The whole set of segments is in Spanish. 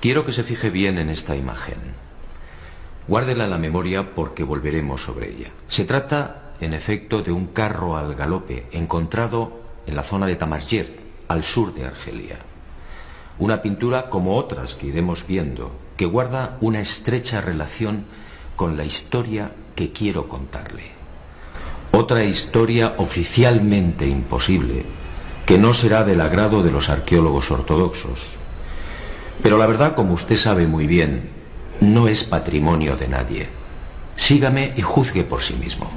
Quiero que se fije bien en esta imagen. Guárdela en la memoria porque volveremos sobre ella. Se trata, en efecto, de un carro al galope encontrado en la zona de Tamasjet, al sur de Argelia. Una pintura como otras que iremos viendo, que guarda una estrecha relación con la historia que quiero contarle. Otra historia oficialmente imposible, que no será del agrado de los arqueólogos ortodoxos. Pero la verdad, como usted sabe muy bien, no es patrimonio de nadie. Sígame y juzgue por sí mismo.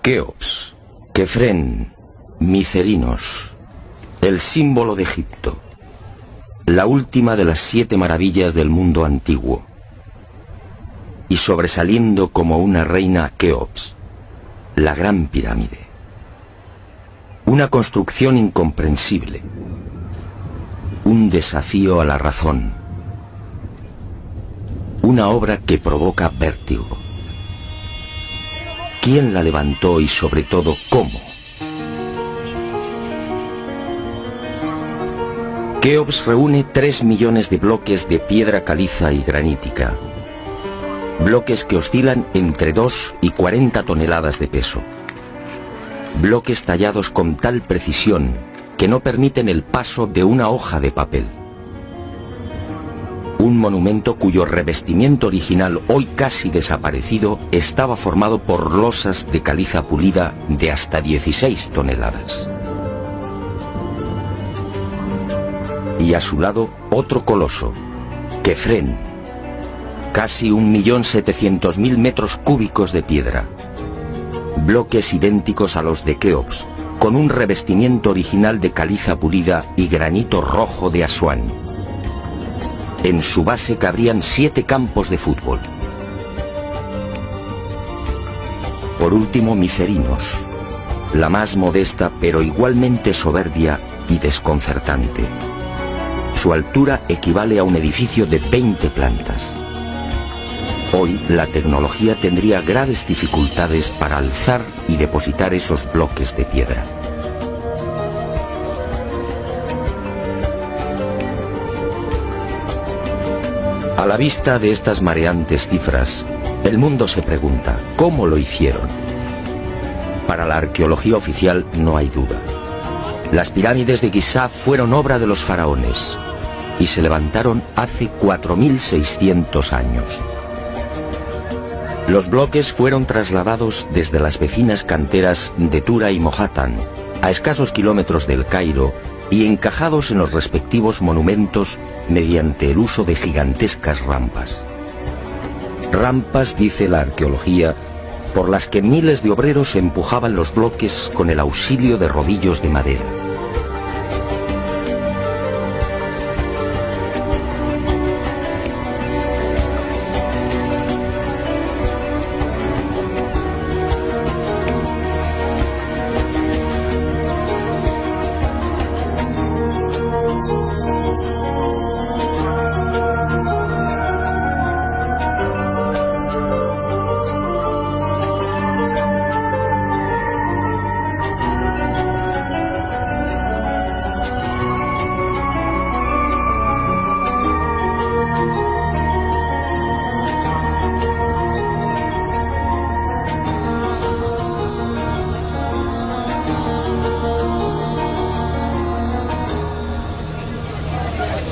Keops, Kefren, Micerinos, el símbolo de Egipto, la última de las 7 maravillas del mundo antiguo, y sobresaliendo como una reina Keops, la gran pirámide. Una construcción incomprensible, un desafío a la razón, una obra que provoca vértigo. ¿Quién la levantó y sobre todo cómo? Keops reúne 3 millones de bloques de piedra caliza y granítica. Bloques que oscilan entre 2 y 40 toneladas de peso. Bloques tallados con tal precisión que no permiten el paso de una hoja de papel. Un monumento cuyo revestimiento original, hoy casi desaparecido, estaba formado por losas de caliza pulida de hasta 16 toneladas. Y a su lado, otro coloso, Kefren, casi 1.700.000 metros cúbicos de piedra. Bloques idénticos a los de Keops, con un revestimiento original de caliza pulida y granito rojo de Asuán. En su base cabrían 7 campos de fútbol. Por último, Micerinos, la más modesta pero igualmente soberbia y desconcertante. Su altura equivale a un edificio de 20 plantas. Hoy la tecnología tendría graves dificultades para alzar y depositar esos bloques de piedra. A la vista de estas mareantes cifras, el mundo se pregunta, ¿cómo lo hicieron? Para la arqueología oficial no hay duda. Las pirámides de Giza fueron obra de los faraones y se levantaron hace 4.600 años. Los bloques fueron trasladados desde las vecinas canteras de Tura y Mohatan, a escasos kilómetros del Cairo, y encajados en los respectivos monumentos mediante el uso de gigantescas rampas. Rampas, dice la arqueología, por las que miles de obreros empujaban los bloques con el auxilio de rodillos de madera.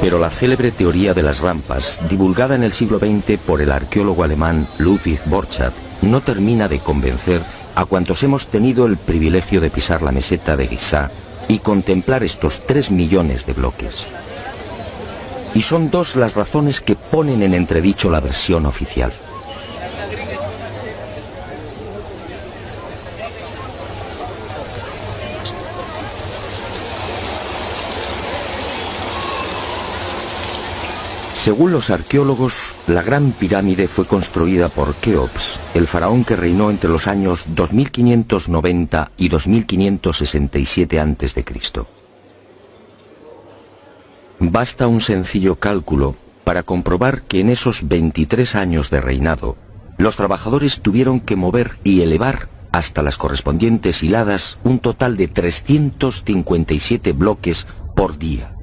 Pero la célebre teoría de las rampas, divulgada en el siglo XX por el arqueólogo alemán Ludwig Borchardt, no termina de convencer a cuantos hemos tenido el privilegio de pisar la meseta de Giza y contemplar estos 3 millones de bloques. Y son dos las razones que ponen en entredicho la versión oficial. Según los arqueólogos, la Gran Pirámide fue construida por Keops, el faraón que reinó entre los años 2590 y 2567 a.C. Basta un sencillo cálculo para comprobar que en esos 23 años de reinado, los trabajadores tuvieron que mover y elevar hasta las correspondientes hiladas un total de 357 bloques por día.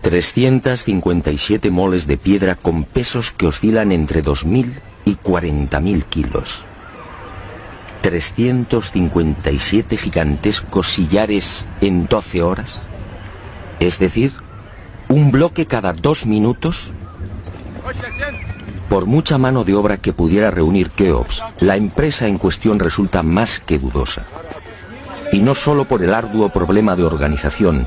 357 moles de piedra con pesos que oscilan entre 2.000 y 40.000 kilos. 357 gigantescos sillares en 12 horas. Es decir, un bloque cada 2 minutos. Por mucha mano de obra que pudiera reunir Keops, la empresa en cuestión resulta más que dudosa. Y no solo por el arduo problema de organización,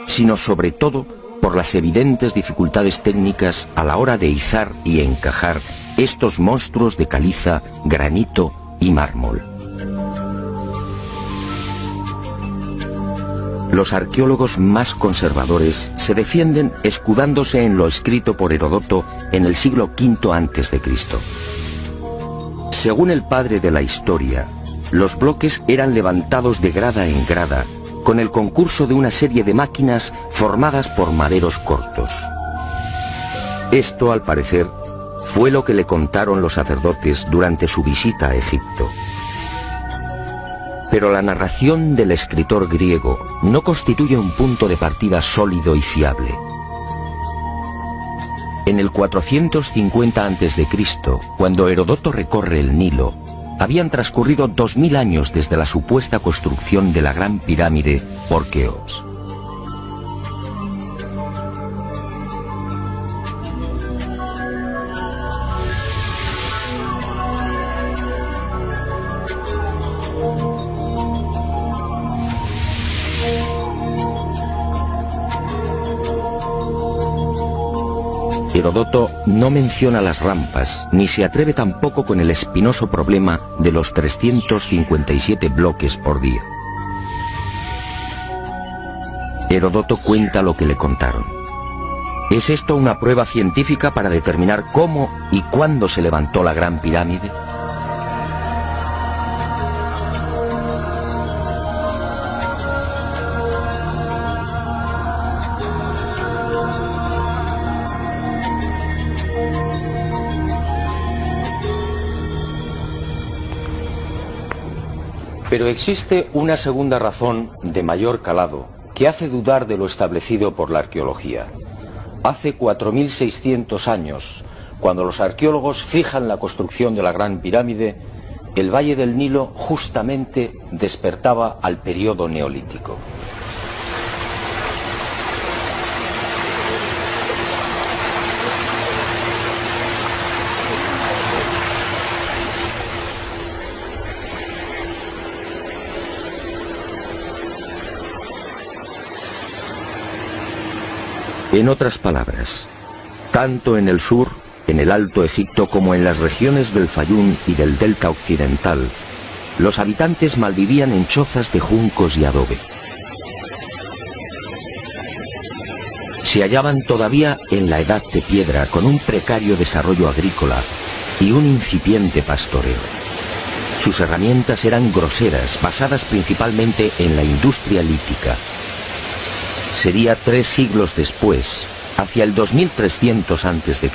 sino sobre todo por las evidentes dificultades técnicas a la hora de izar y encajar estos monstruos de caliza, granito y mármol. Los arqueólogos más conservadores se defienden escudándose en lo escrito por Heródoto en el siglo V a.C. Según el padre de la historia, los bloques eran levantados de grada en grada con el concurso de una serie de máquinas formadas por maderos cortos. Esto, al parecer, fue lo que le contaron los sacerdotes durante su visita a Egipto. Pero la narración del escritor griego no constituye un punto de partida sólido y fiable. En el 450 a.C., cuando Heródoto recorre el Nilo, habían transcurrido 2000 años desde la supuesta construcción de la Gran Pirámide por Keops. Heródoto no menciona las rampas, ni se atreve tampoco con el espinoso problema de los 357 bloques por día. Heródoto cuenta lo que le contaron. ¿Es esto una prueba científica para determinar cómo y cuándo se levantó la Gran Pirámide? Pero existe una segunda razón de mayor calado que hace dudar de lo establecido por la arqueología. Hace 4600 años, cuando los arqueólogos fijan la construcción de la Gran Pirámide, el valle del Nilo justamente despertaba al periodo neolítico. En otras palabras, tanto en el sur, en el Alto Egipto, como en las regiones del Fayum y del delta occidental, los habitantes malvivían en chozas de juncos y adobe. Se hallaban todavía en la edad de piedra, con un precario desarrollo agrícola y un incipiente pastoreo. Sus herramientas eran groseras, basadas principalmente en la industria lítica. Sería 3 siglos después, hacia el 2300 a.C.,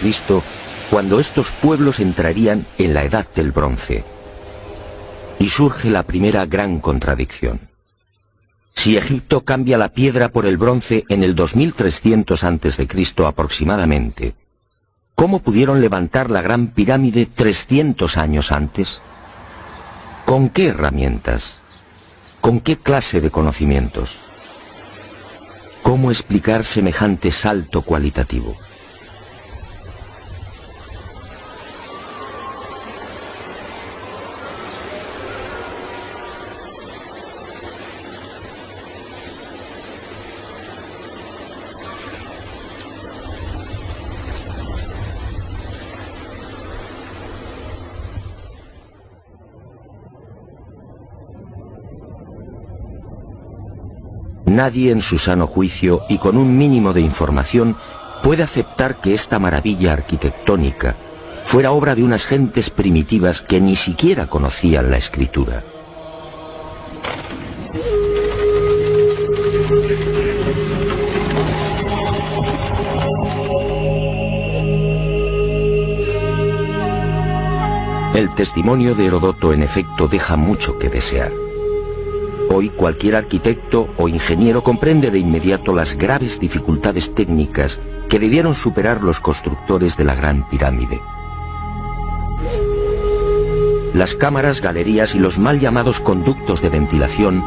cuando estos pueblos entrarían en la Edad del Bronce. Y surge la primera gran contradicción. Si Egipto cambia la piedra por el bronce en el 2300 a.C. aproximadamente, ¿cómo pudieron levantar la Gran Pirámide 300 años antes? ¿Con qué herramientas? ¿Con qué clase de conocimientos? ¿Cómo explicar semejante salto cualitativo? Nadie en su sano juicio y con un mínimo de información puede aceptar que esta maravilla arquitectónica fuera obra de unas gentes primitivas que ni siquiera conocían la escritura. El testimonio de Heródoto en efecto deja mucho que desear. Hoy cualquier arquitecto o ingeniero comprende de inmediato las graves dificultades técnicas que debieron superar los constructores de la Gran Pirámide. Las cámaras, galerías y los mal llamados conductos de ventilación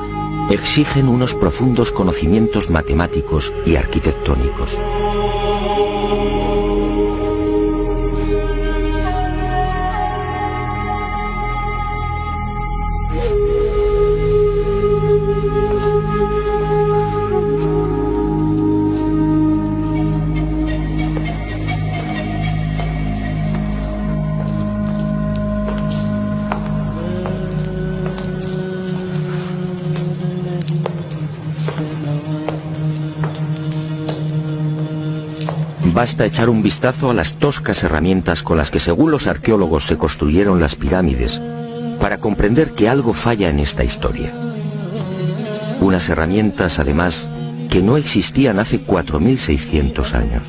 exigen unos profundos conocimientos matemáticos y arquitectónicos. Basta echar un vistazo a las toscas herramientas con las que, según los arqueólogos, se construyeron las pirámides, para comprender que algo falla en esta historia. Unas herramientas, además, que no existían hace 4600 años.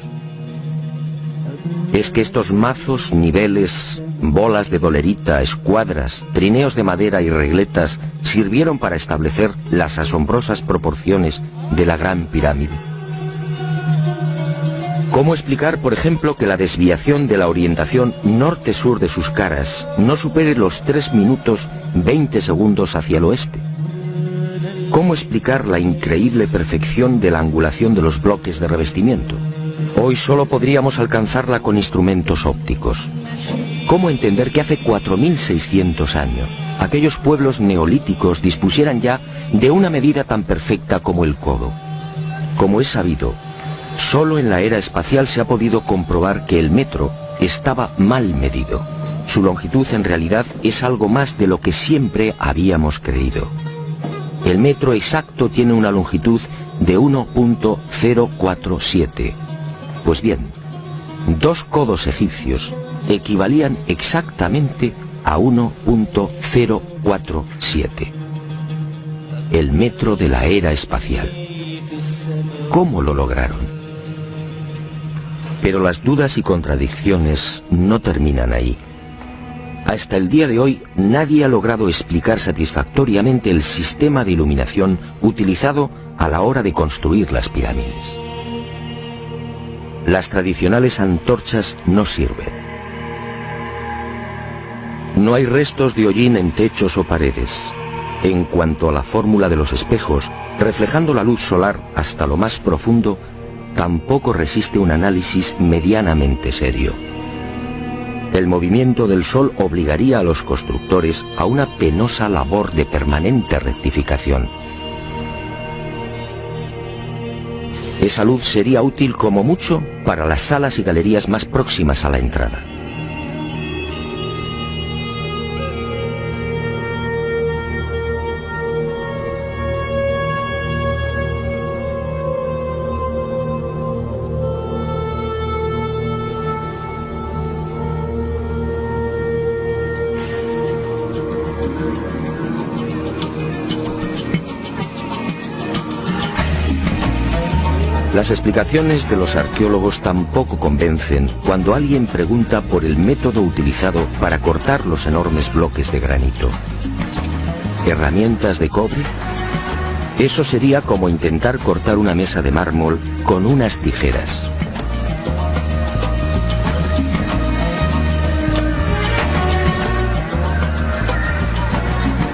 Es que estos mazos, niveles, bolas de dolerita, escuadras, trineos de madera y regletas sirvieron para establecer las asombrosas proporciones de la Gran Pirámide. ¿Cómo explicar, por ejemplo, que la desviación de la orientación norte-sur de sus caras no supere los 3 minutos 20 segundos hacia el oeste? ¿Cómo explicar la increíble perfección de la angulación de los bloques de revestimiento? Hoy solo podríamos alcanzarla con instrumentos ópticos. ¿Cómo entender que hace 4600 años aquellos pueblos neolíticos dispusieran ya de una medida tan perfecta como el codo? Como es sabido, solo en la era espacial se ha podido comprobar que el metro estaba mal medido. Su longitud en realidad es algo más de lo que siempre habíamos creído. El metro exacto tiene una longitud de 1.047. Pues bien, 2 codos egipcios equivalían exactamente a 1.047. El metro de la era espacial. ¿Cómo lo lograron? Pero las dudas y contradicciones no terminan ahí. Hasta el día de hoy nadie ha logrado explicar satisfactoriamente el sistema de iluminación utilizado a la hora de construir las pirámides. Las tradicionales antorchas no sirven. No hay restos de hollín en techos o paredes. En cuanto a la fórmula de los espejos, reflejando la luz solar hasta lo más profundo, tampoco resiste un análisis medianamente serio. El movimiento del Sol obligaría a los constructores a una penosa labor de permanente rectificación. Esa luz sería útil como mucho para las salas y galerías más próximas a la entrada. Las explicaciones de los arqueólogos tampoco convencen cuando alguien pregunta por el método utilizado para cortar los enormes bloques de granito. ¿Herramientas de cobre? Eso sería como intentar cortar una mesa de mármol con unas tijeras.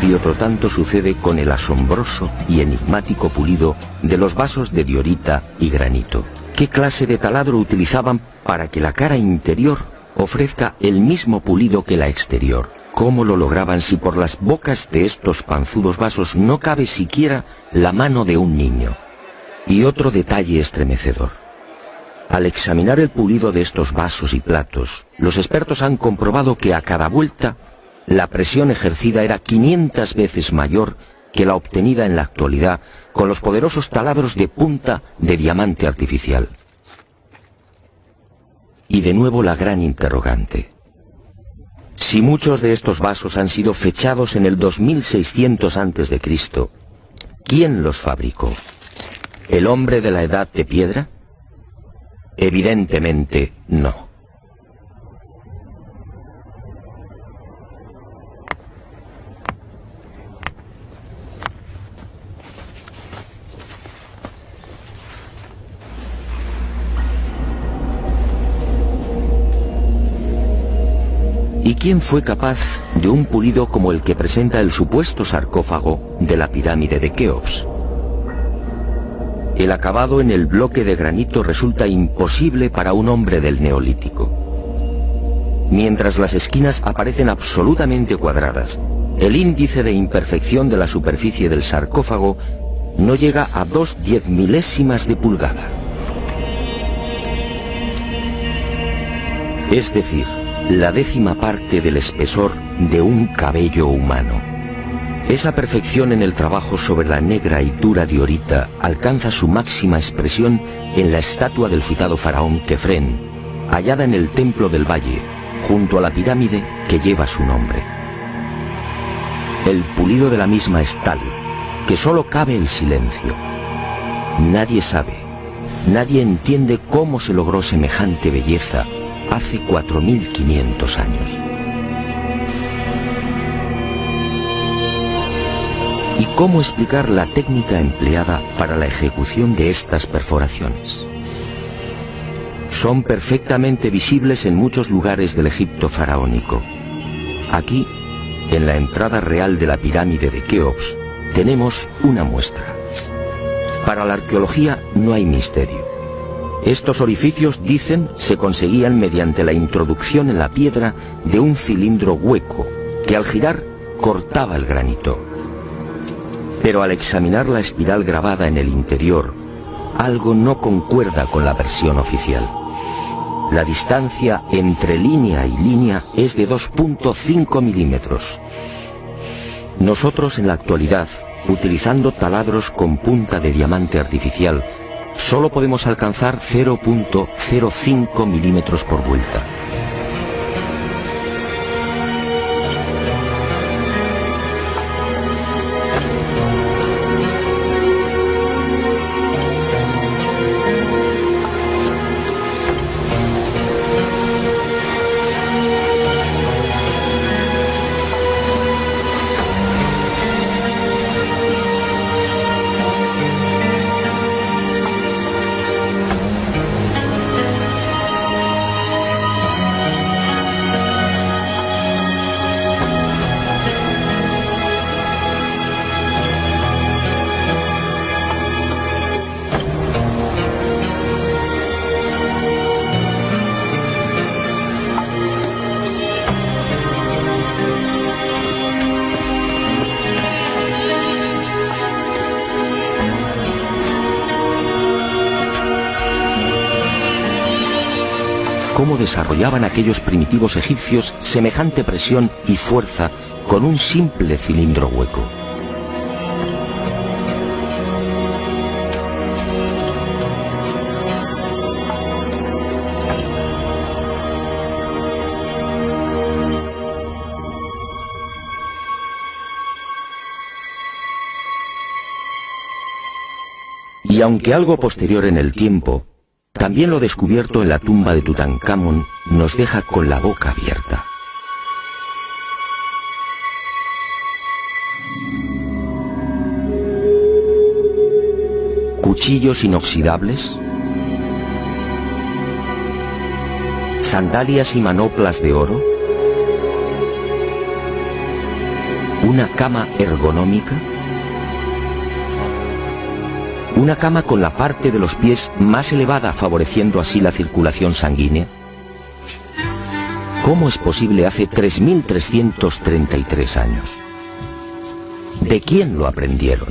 Y otro tanto sucede con el asombroso y enigmático pulido de los vasos de diorita y granito. ¿Qué clase de taladro utilizaban para que la cara interior ofrezca el mismo pulido que la exterior? ¿Cómo lo lograban si por las bocas de estos panzudos vasos no cabe siquiera la mano de un niño? Y otro detalle estremecedor. Al examinar el pulido de estos vasos y platos, los expertos han comprobado que a cada vuelta la presión ejercida era 500 veces mayor que la obtenida en la actualidad con los poderosos taladros de punta de diamante artificial. Y de nuevo la gran interrogante. Si muchos de estos vasos han sido fechados en el 2600 a.C., ¿quién los fabricó? ¿El hombre de la Edad de Piedra? Evidentemente no. ¿Y quién fue capaz de un pulido como el que presenta el supuesto sarcófago de la pirámide de Keops? El acabado en el bloque de granito resulta imposible para un hombre del Neolítico. Mientras las esquinas aparecen absolutamente cuadradas, el índice de imperfección de la superficie del sarcófago no llega a 2/10 de pulgada. Es decir, la 10ª parte del espesor de un cabello humano. Esa perfección en el trabajo sobre la negra y dura diorita alcanza su máxima expresión en la estatua del citado faraón Kefren, hallada en el Templo del Valle, junto a la pirámide que lleva su nombre. El pulido de la misma es tal que solo cabe el silencio. Nadie sabe, nadie entiende cómo se logró semejante belleza hace 4500 años. ¿Y cómo explicar la técnica empleada para la ejecución de estas perforaciones? Son perfectamente visibles en muchos lugares del Egipto faraónico. Aquí, en la entrada real de la pirámide de Keops, tenemos una muestra. Para la arqueología no hay misterio. Estos orificios, dicen, se conseguían mediante la introducción en la piedra de un cilindro hueco que al girar cortaba el granito. Pero al examinar la espiral grabada en el interior, algo no concuerda con la versión oficial. La distancia entre línea y línea es de 2.5 milímetros. Nosotros en la actualidad, utilizando taladros con punta de diamante artificial, solo podemos alcanzar 0.05 milímetros por vuelta. cómo desarrollaban aquellos primitivos egipcios semejante presión y fuerza con un simple cilindro hueco. Y aunque algo posterior en el tiempo, también lo descubierto en la tumba de Tutankamón nos deja con la boca abierta. Cuchillos inoxidables, sandalias y manoplas de oro, una cama ergonómica, una cama con la parte de los pies más elevada, favoreciendo así la circulación sanguínea. ¿Cómo es posible hace 3.333 años? ¿De quién lo aprendieron?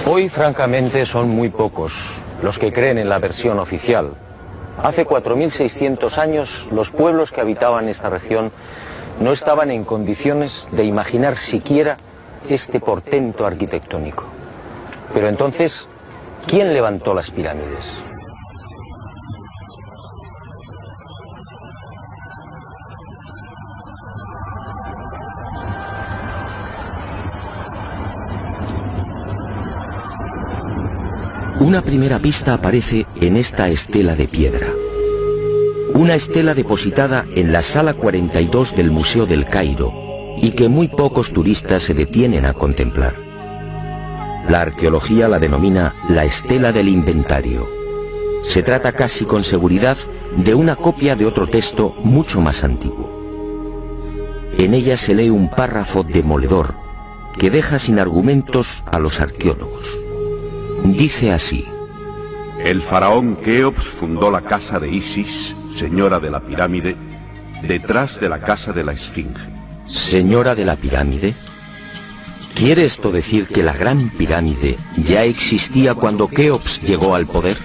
Hoy, francamente, son muy pocos los que creen en la versión oficial. Hace 4.600 años, los pueblos que habitaban esta región no estaban en condiciones de imaginar siquiera este portento arquitectónico. Pero entonces, ¿quién levantó las pirámides? Una primera pista aparece en esta estela de piedra. Una estela depositada en la sala 42 del Museo del Cairo y que muy pocos turistas se detienen a contemplar. La arqueología la denomina la estela del inventario. Se trata casi con seguridad de una copia de otro texto mucho más antiguo. En ella se lee un párrafo demoledor que deja sin argumentos a los arqueólogos. Dice así: el faraón Keops fundó la casa de Isis, señora de la pirámide, detrás de la casa de la Esfinge. ¿Señora de la pirámide? ¿Quiere esto decir que la gran pirámide ya existía cuando Keops llegó al poder?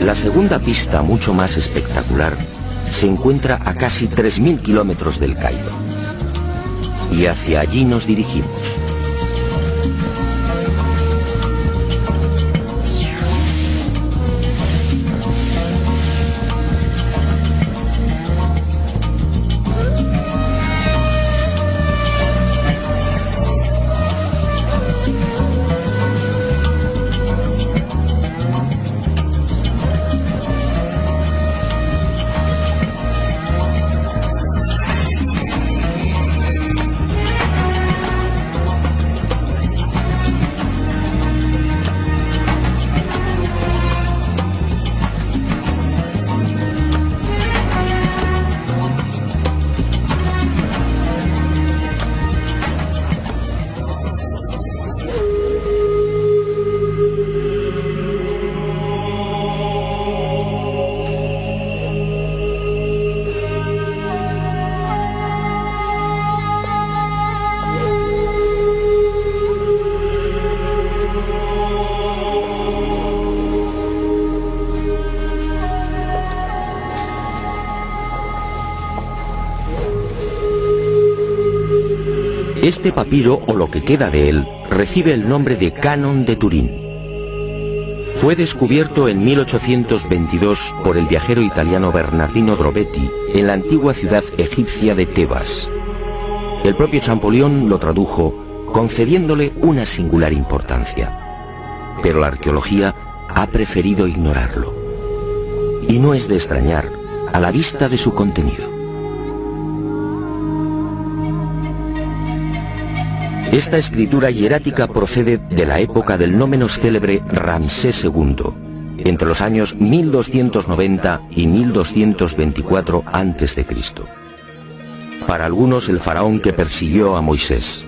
La segunda pista, mucho más espectacular, se encuentra a casi 3.000 kilómetros del Cairo. Y hacia allí nos dirigimos. Este papiro, o lo que queda de él, recibe el nombre de Canon de Turín. Fue descubierto en 1822 por el viajero italiano Bernardino Drobetti en la antigua ciudad egipcia de Tebas. El propio Champollion lo tradujo, concediéndole una singular importancia. Pero la arqueología ha preferido ignorarlo. Y no es de extrañar a la vista de su contenido. Esta escritura hierática procede de la época del no menos célebre Ramsés II, entre los años 1290 y 1224 a.C. Para algunos, el faraón que persiguió a Moisés.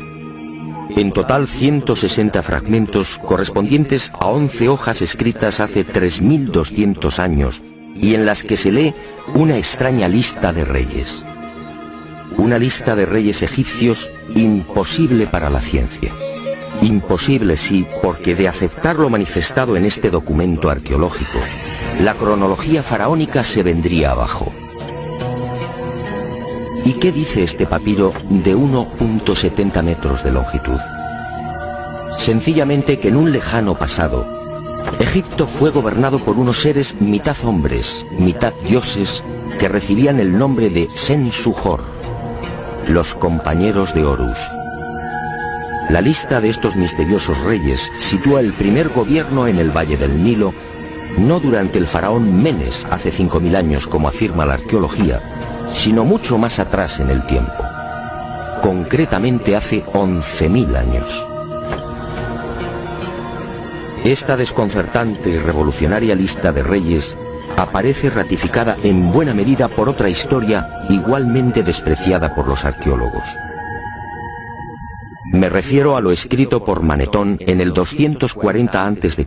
En total 160 fragmentos correspondientes a 11 hojas escritas hace 3200 años y en las que se lee una extraña lista de reyes. Una lista de reyes egipcios imposible para la ciencia. Imposible, sí, porque de aceptar lo manifestado en este documento arqueológico, la cronología faraónica se vendría abajo. ¿Y qué dice este papiro de 1,70 metros de longitud? Sencillamente que en un lejano pasado, Egipto fue gobernado por unos seres mitad hombres, mitad dioses, que recibían el nombre de Sen-Suhor, los compañeros de Horus. La lista de estos misteriosos reyes sitúa el primer gobierno en el Valle del Nilo, no durante el faraón Menes hace 5000 años como afirma la arqueología, sino mucho más atrás en el tiempo, concretamente hace 11.000 años. Esta desconcertante y revolucionaria lista de reyes aparece ratificada en buena medida por otra historia igualmente despreciada por los arqueólogos. Me refiero a lo escrito por Manetón en el 240 a.C.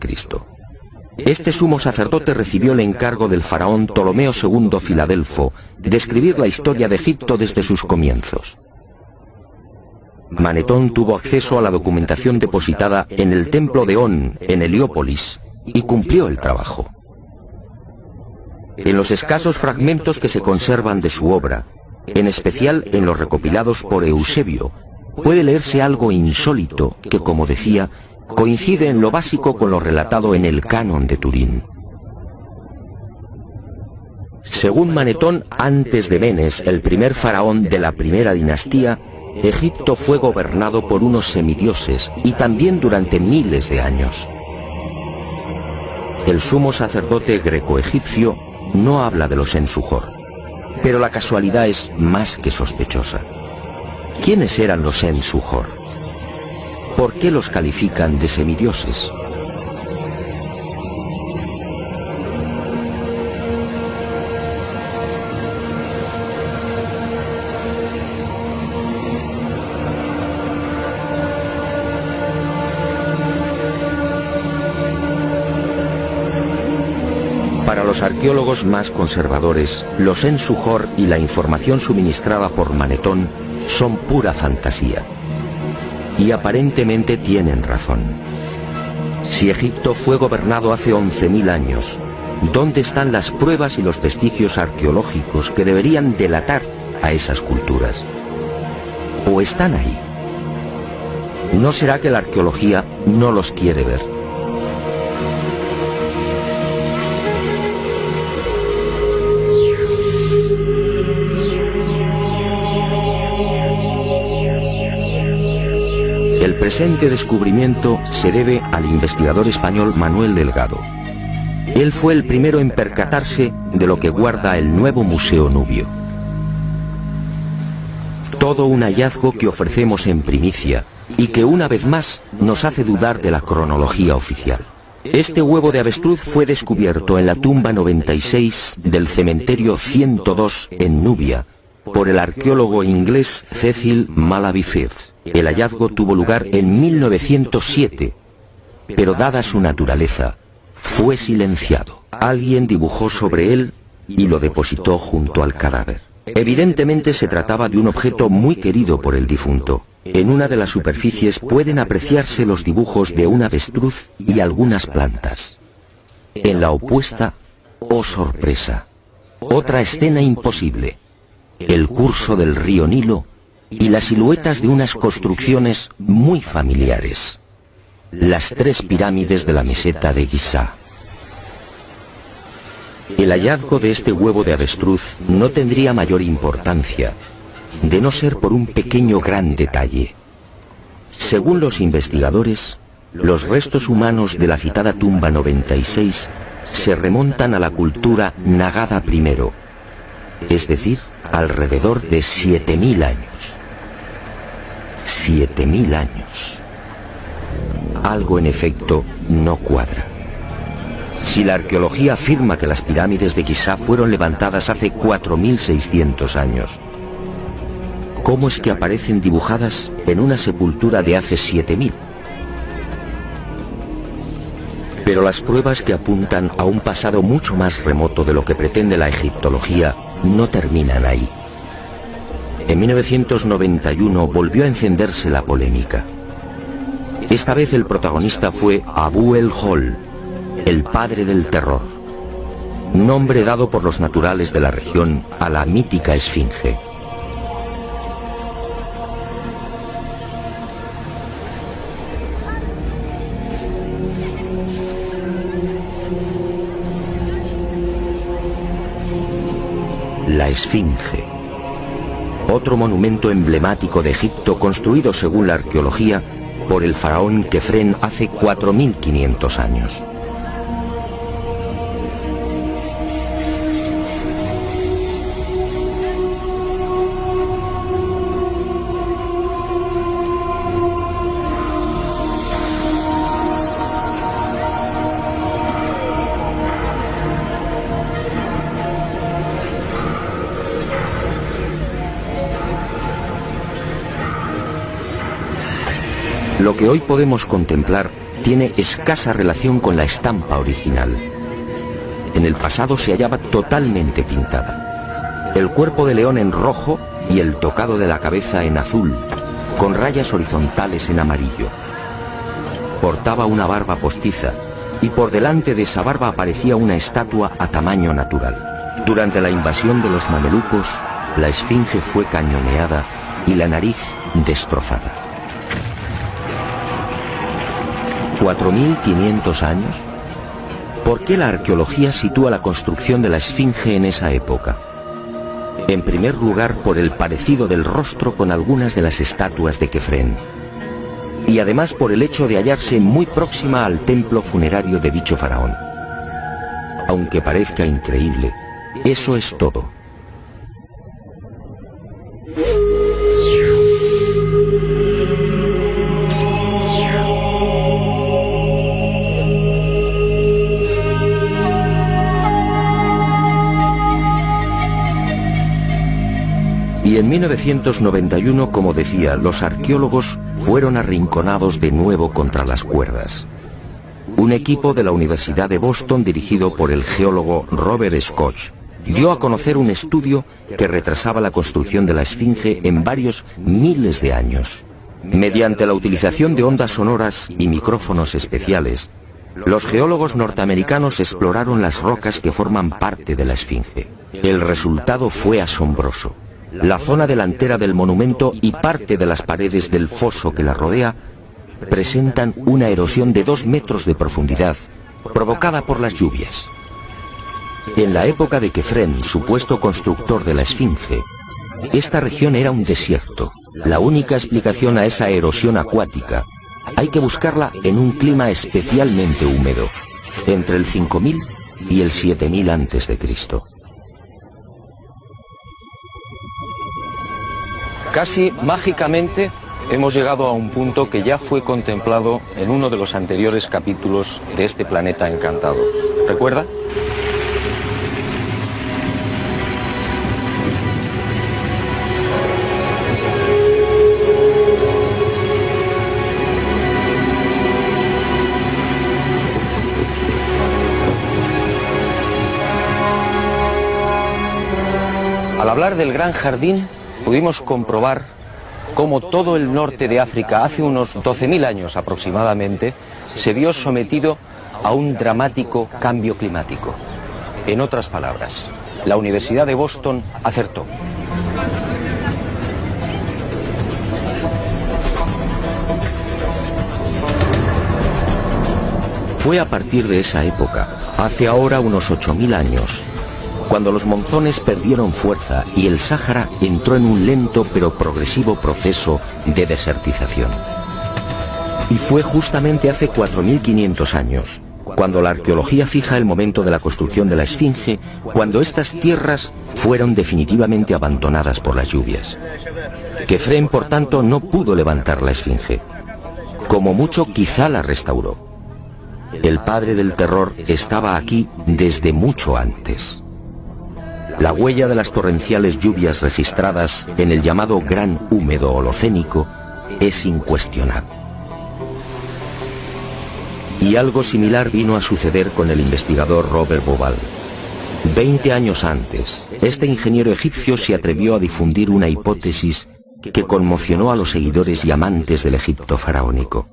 Este sumo sacerdote recibió el encargo del faraón Ptolomeo II Filadelfo de escribir la historia de Egipto desde sus comienzos. Manetón tuvo acceso a la documentación depositada en el templo de On, en Heliópolis, y cumplió el trabajo. En los escasos fragmentos que se conservan de su obra, en especial en los recopilados por Eusebio, puede leerse algo insólito que, como decía, coincide en lo básico con lo relatado en el Canon de Turín. Según Manetón, antes de Menes, el primer faraón de la primera dinastía, Egipto fue gobernado por unos semidioses y también durante miles de años. El sumo sacerdote greco-egipcio no habla de los Sen-Suhor, pero la casualidad es más que sospechosa. ¿Quiénes eran los Sen-Suhor? ¿Por qué los califican de semidioses? Para los arqueólogos más conservadores, los Sen-Suhor y la información suministrada por Manetón son pura fantasía. Y aparentemente tienen razón. Si Egipto fue gobernado hace 11.000 años, ¿dónde están las pruebas y los vestigios arqueológicos que deberían delatar a esas culturas? ¿O están ahí? ¿No será que la arqueología no los quiere ver? El presente descubrimiento se debe al investigador español Manuel Delgado. Él fue el primero en percatarse de lo que guarda el nuevo Museo Nubio. Todo un hallazgo que ofrecemos en primicia y que una vez más nos hace dudar de la cronología oficial. Este huevo de avestruz fue descubierto en la tumba 96 del cementerio 102 en Nubia por el arqueólogo inglés Cecil Malaby Firth. El hallazgo tuvo lugar en 1907, pero dada su naturaleza, fue silenciado. Alguien dibujó sobre él y lo depositó junto al cadáver. Evidentemente se trataba de un objeto muy querido por el difunto. En una de las superficies pueden apreciarse los dibujos de un avestruz y algunas plantas. En la opuesta, oh sorpresa, otra escena imposible. El curso del río Nilo y las siluetas de unas construcciones muy familiares: las 3 pirámides de la meseta de Giza. El hallazgo de este huevo de avestruz no tendría mayor importancia, de no ser por un pequeño gran detalle. Según los investigadores, los restos humanos de la citada tumba 96 se remontan a la cultura Nagada I, es decir, alrededor de 7000 años. 7000 años. Algo en efecto no cuadra. Si la arqueología afirma que las pirámides de Giza fueron levantadas hace 4600 años, ¿cómo es que aparecen dibujadas en una sepultura de hace 7000? Pero las pruebas que apuntan a un pasado mucho más remoto de lo que pretende la egiptología no terminan ahí. En 1991 volvió a encenderse la polémica. Esta vez el protagonista fue Abu el-Hol, el padre del terror, nombre dado por los naturales de la región a la mítica esfinge. La esfinge, otro monumento emblemático de Egipto construido según la arqueología por el faraón Kefren hace 4500 años. Lo que hoy podemos contemplar tiene escasa relación con la estampa original. En el pasado se hallaba totalmente pintada. El cuerpo de león en rojo y el tocado de la cabeza en azul, con rayas horizontales en amarillo. Portaba una barba postiza y por delante de esa barba aparecía una estatua a tamaño natural. Durante la invasión de los mamelucos, la esfinge fue cañoneada y la nariz destrozada. 4500 años. ¿Por qué la arqueología sitúa la construcción de la esfinge en esa época? En primer lugar, por el parecido del rostro con algunas de las estatuas de Kefren, y además por el hecho de hallarse muy próxima al templo funerario de dicho faraón. Aunque parezca increíble, eso es todo. Y en 1991, como decía, los arqueólogos fueron arrinconados de nuevo contra las cuerdas. Un equipo de la Universidad de Boston, dirigido por el geólogo Robert Scotch, dio a conocer un estudio que retrasaba la construcción de la esfinge en varios miles de años. Mediante la utilización de ondas sonoras y micrófonos especiales, los geólogos norteamericanos exploraron las rocas que forman parte de la esfinge. El resultado fue asombroso. La zona delantera del monumento y parte de las paredes del foso que la rodea presentan una erosión de 2 metros de profundidad, provocada por las lluvias. En la época de Kefren, supuesto constructor de la esfinge, esta región era un desierto. La única explicación a esa erosión acuática hay que buscarla en un clima especialmente húmedo, entre el 5000 y el 7000 a.C. Casi mágicamente hemos llegado a un punto que ya fue contemplado en uno de los anteriores capítulos de este planeta encantado. ¿Recuerda? Al hablar del Gran Jardín, pudimos comprobar cómo todo el norte de África, hace unos 12.000 años aproximadamente, se vio sometido a un dramático cambio climático. En otras palabras, la Universidad de Boston acertó. Fue a partir de esa época, hace ahora unos 8000 años, cuando los monzones perdieron fuerza y el Sáhara entró en un lento pero progresivo proceso de desertización. Y fue justamente hace 4500 años, cuando la arqueología fija el momento de la construcción de la Esfinge, cuando estas tierras fueron definitivamente abandonadas por las lluvias. Quefren, por tanto, no pudo levantar la Esfinge. Como mucho, quizá la restauró. El padre del terror estaba aquí desde mucho antes. La huella de las torrenciales lluvias registradas en el llamado Gran Húmedo Holocénico es incuestionable. Y algo similar vino a suceder con el investigador Robert Bauval. 20 años antes, este ingeniero egipcio se atrevió a difundir una hipótesis que conmocionó a los seguidores y amantes del Egipto faraónico.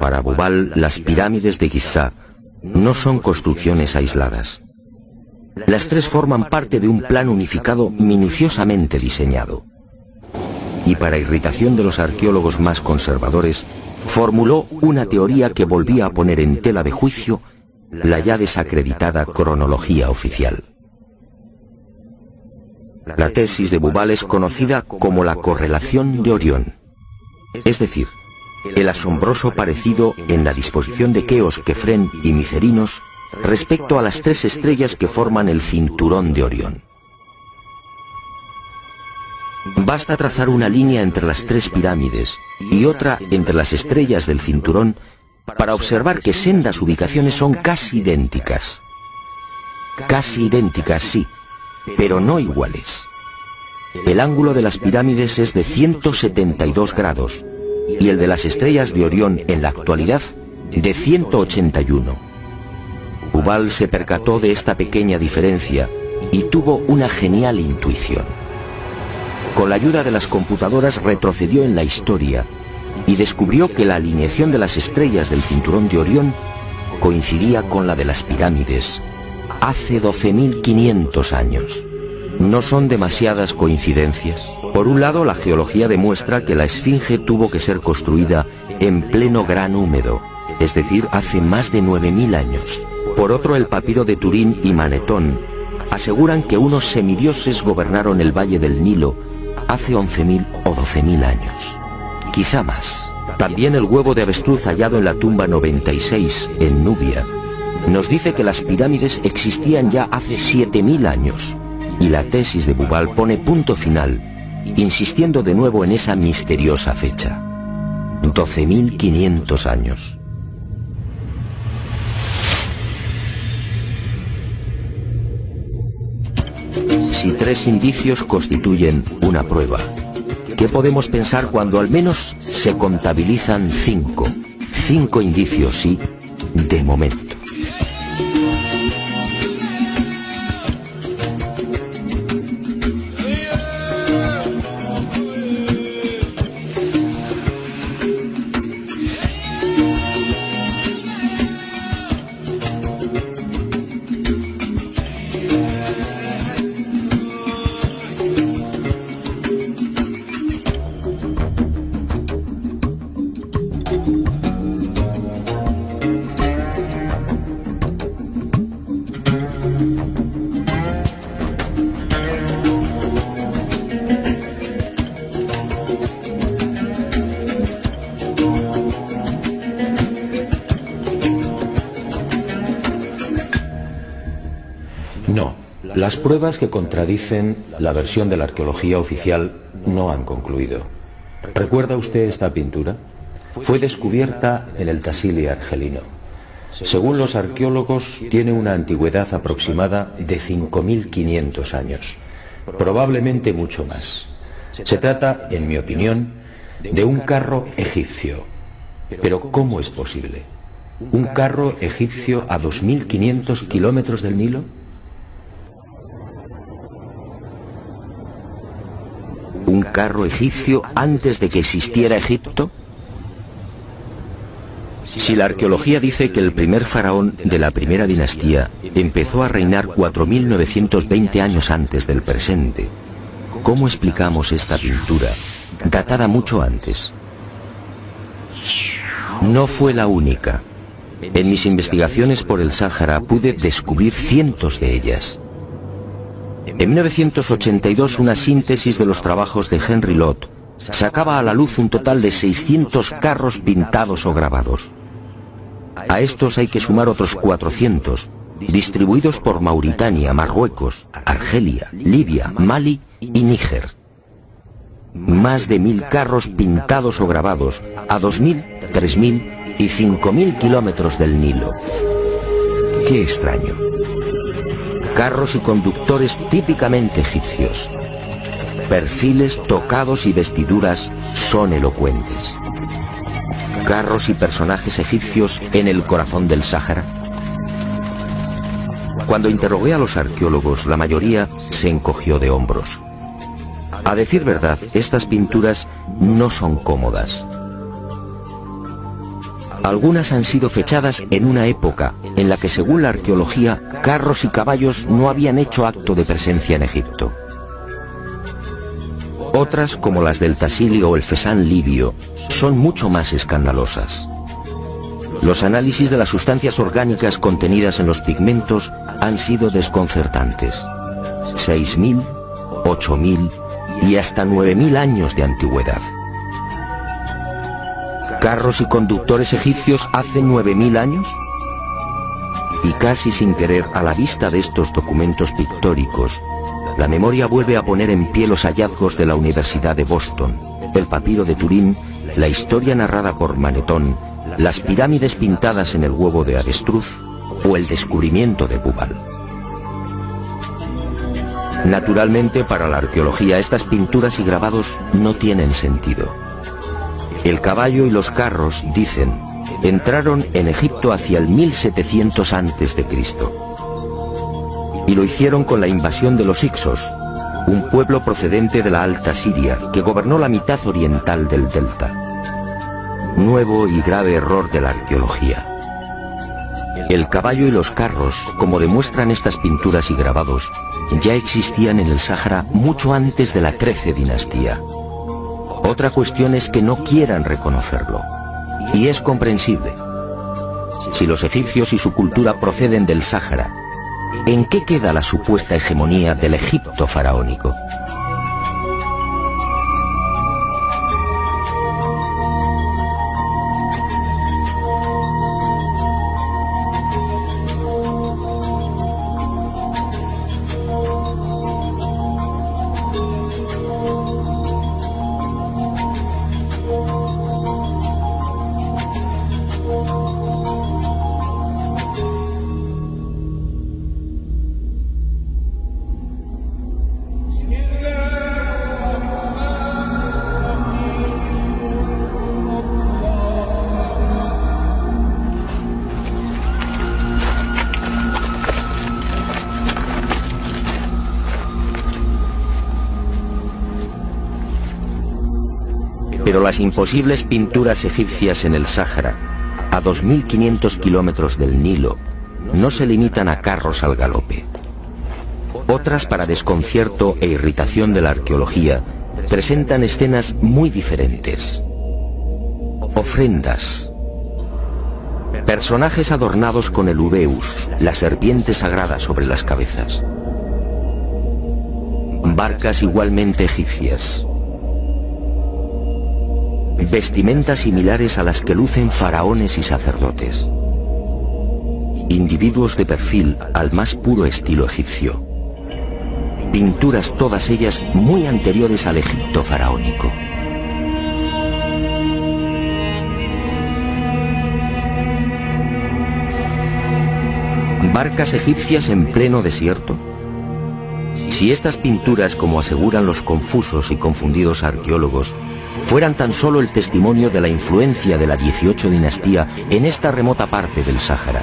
Para Bauval, las pirámides de Giza no son construcciones aisladas. Las tres forman parte de un plan unificado minuciosamente diseñado. Y para irritación de los arqueólogos más conservadores, formuló una teoría que volvía a poner en tela de juicio la ya desacreditada cronología oficial. La tesis de Bauval es conocida como la correlación de Orión, es decir, el asombroso parecido en la disposición de Keos, Quefren y Micerinos respecto a las tres estrellas que forman el cinturón de Orión. Basta trazar una línea entre las tres pirámides y otra entre las estrellas del cinturón para observar que sendas ubicaciones son casi idénticas. Casi idénticas, sí, pero no iguales. El ángulo de las pirámides es de 172 grados y el de las estrellas de Orión en la actualidad de 181. Bauval se percató de esta pequeña diferencia y tuvo una genial intuición. Con la ayuda de las computadoras retrocedió en la historia y descubrió que la alineación de las estrellas del cinturón de Orión coincidía con la de las pirámides hace 12.500 años. No son demasiadas coincidencias. Por un lado, la geología demuestra que la Esfinge tuvo que ser construida en pleno Gran Húmedo, es decir, hace más de 9.000 años. Por otro, el papiro de Turín y Manetón aseguran que unos semidioses gobernaron el valle del Nilo hace 11.000 o 12.000 años. Quizá más. También el huevo de avestruz hallado en la tumba 96 en Nubia nos dice que las pirámides existían ya hace 7.000 años. Y la tesis de Bauval pone punto final, insistiendo de nuevo en esa misteriosa fecha. 12.500 años. Si tres indicios constituyen una prueba, ¿qué podemos pensar cuando al menos se contabilizan 5? 5 indicios, sí, de momento. No, las pruebas que contradicen la versión de la arqueología oficial no han concluido. ¿Recuerda usted esta pintura? Fue descubierta en el Tassili argelino. Según los arqueólogos, tiene una antigüedad aproximada de 5.500 años, probablemente mucho más. Se trata, en mi opinión, de un carro egipcio. Pero ¿cómo es posible? ¿Un carro egipcio a 2.500 kilómetros del Nilo? ¿Un carro egipcio antes de que existiera Egipto? Si la arqueología dice que el primer faraón de la primera dinastía empezó a reinar 4.920 años antes del presente, ¿cómo explicamos esta pintura, datada mucho antes? No fue la única. En mis investigaciones por el Sáhara pude descubrir cientos de ellas. En 1982, una síntesis de los trabajos de Henry Lott sacaba a la luz un total de 600 carros pintados o grabados. A estos hay que sumar otros 400, distribuidos por Mauritania, Marruecos, Argelia, Libia, Mali y Níger. Más de 1000 carros pintados o grabados a 2000, 3000 y 5000 kilómetros del Nilo. ¡Qué extraño! Carros y conductores típicamente egipcios. Perfiles, tocados y vestiduras son elocuentes. Carros y personajes egipcios en el corazón del Sáhara. Cuando interrogué a los arqueólogos, la mayoría se encogió de hombros. A decir verdad, estas pinturas no son cómodas. Algunas han sido fechadas en una época en la que, según la arqueología, carros y caballos no habían hecho acto de presencia en Egipto. Otras, como las del Tassili o el Fesán libio, son mucho más escandalosas. Los análisis de las sustancias orgánicas contenidas en los pigmentos han sido desconcertantes. 6000, 8000 y hasta 9000 años de antigüedad. ¿Carros y conductores egipcios hace 9000 años? Y casi sin querer, a la vista de estos documentos pictóricos, la memoria vuelve a poner en pie los hallazgos de la Universidad de Boston, el papiro de Turín, la historia narrada por Manetón, las pirámides pintadas en el huevo de avestruz o el descubrimiento de Bubal. Naturalmente, para la arqueología, estas pinturas y grabados no tienen sentido. El caballo y los carros, dicen, entraron en Egipto hacia el 1700 a.C. Y lo hicieron con la invasión de los Hicsos, un pueblo procedente de la Alta Siria que gobernó la mitad oriental del delta. Nuevo y grave error de la arqueología. El caballo y los carros, como demuestran estas pinturas y grabados, ya existían en el Sáhara mucho antes de la 13 dinastía. Otra cuestión es que no quieran reconocerlo. Y es comprensible. Si los egipcios y su cultura proceden del Sáhara, ¿en qué queda la supuesta hegemonía del Egipto faraónico? Pero las imposibles pinturas egipcias en el Sáhara, a 2500 kilómetros del Nilo, no se limitan a carros al galope. Otras, para desconcierto e irritación de la arqueología, presentan escenas muy diferentes. Ofrendas. Personajes adornados con el ubeus, la serpiente sagrada sobre las cabezas. Barcas igualmente egipcias. Vestimentas similares a las que lucen faraones y sacerdotes. Individuos de perfil al más puro estilo egipcio. Pinturas todas ellas muy anteriores al Egipto faraónico. ¿Barcas egipcias en pleno desierto? Si estas pinturas, como aseguran los confusos y confundidos arqueólogos, fueran tan solo el testimonio de la influencia de la 18 dinastía en esta remota parte del Sáhara,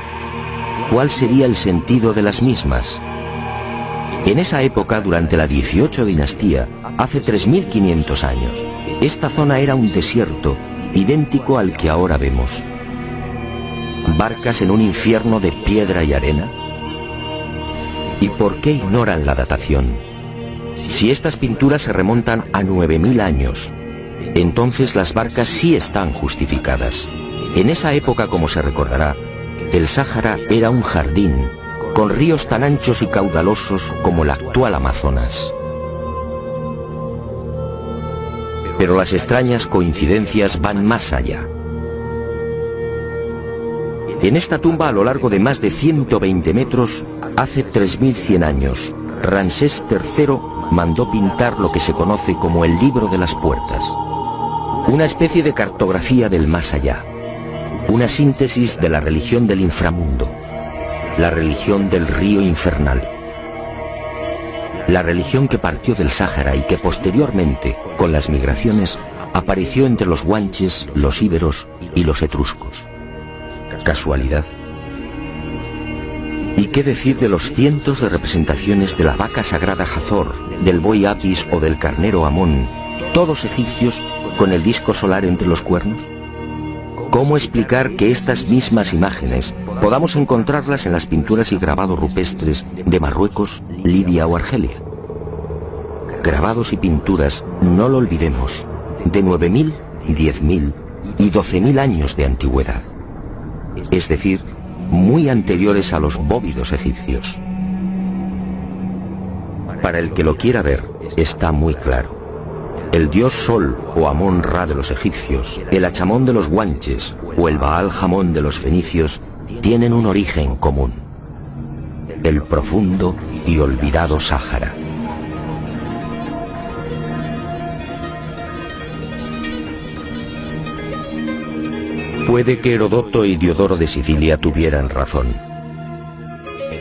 ¿cuál sería el sentido de las mismas? En esa época, durante la 18 dinastía, hace 3500 años, esta zona era un desierto idéntico al que ahora vemos. ¿Barcas en un infierno de piedra y arena? ¿Y por qué ignoran la datación? Si estas pinturas se remontan a 9000 años, entonces las barcas sí están justificadas. En esa época, como se recordará, El Sáhara era un jardín, con ríos tan anchos y caudalosos como el actual Amazonas. Pero las extrañas coincidencias van más allá. En esta tumba, a lo largo de más de 120 metros, hace 3100 años, Ramsés III mandó pintar lo que se conoce como el Libro de las Puertas, una especie de cartografía del más allá, una síntesis de la religión del inframundo, la religión del río infernal, la religión que partió del Sáhara y que posteriormente, con las migraciones, apareció entre los guanches, los íberos y los etruscos. ¿Casualidad? ¿Y qué decir de los cientos de representaciones de la vaca sagrada Hathor, del buey Apis o del carnero Amón, todos egipcios con el disco solar entre los cuernos? ¿Cómo explicar que estas mismas imágenes podamos encontrarlas en las pinturas y grabados rupestres de Marruecos, Libia o Argelia? Grabados y pinturas, no lo olvidemos, de 9.000, 10.000 y 12.000 años de antigüedad, es decir, muy anteriores a los bóvidos egipcios. Para el que lo quiera ver, está muy claro. El dios Sol o Amón-Ra de los egipcios, el Achamón de los guanches o el Baal-Jamón de los fenicios tienen un origen común: el profundo y olvidado Sáhara. Puede que Herodoto y Diodoro de Sicilia tuvieran razón.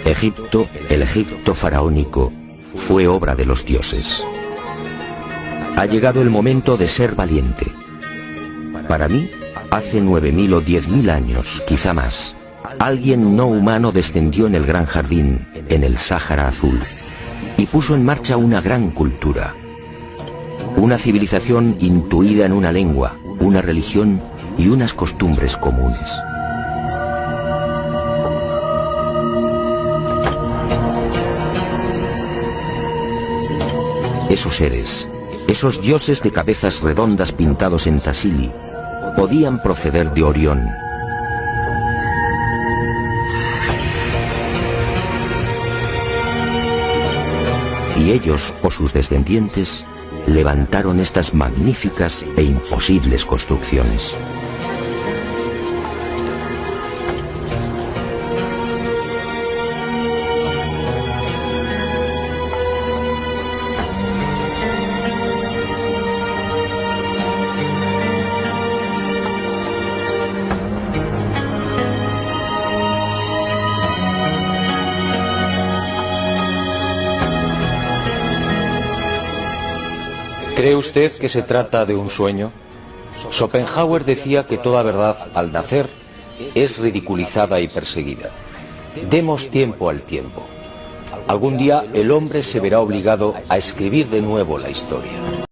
Egipto, el Egipto faraónico, fue obra de los dioses. Ha llegado el momento de ser valiente. Para mí, hace 9.000 o 10.000 años, quizá más, alguien no humano descendió en el gran jardín, en el Sáhara Azul, y puso en marcha una gran cultura. Una civilización intuida en una lengua, una religión y unas costumbres comunes. Esos seres, esos dioses de cabezas redondas pintados en Tassili, podían proceder de Orión. Y ellos, o sus descendientes, levantaron estas magníficas e imposibles construcciones. ¿Cree usted que se trata de un sueño? Schopenhauer decía que toda verdad, al nacer, es ridiculizada y perseguida. Demos tiempo al tiempo. Algún día el hombre se verá obligado a escribir de nuevo la historia.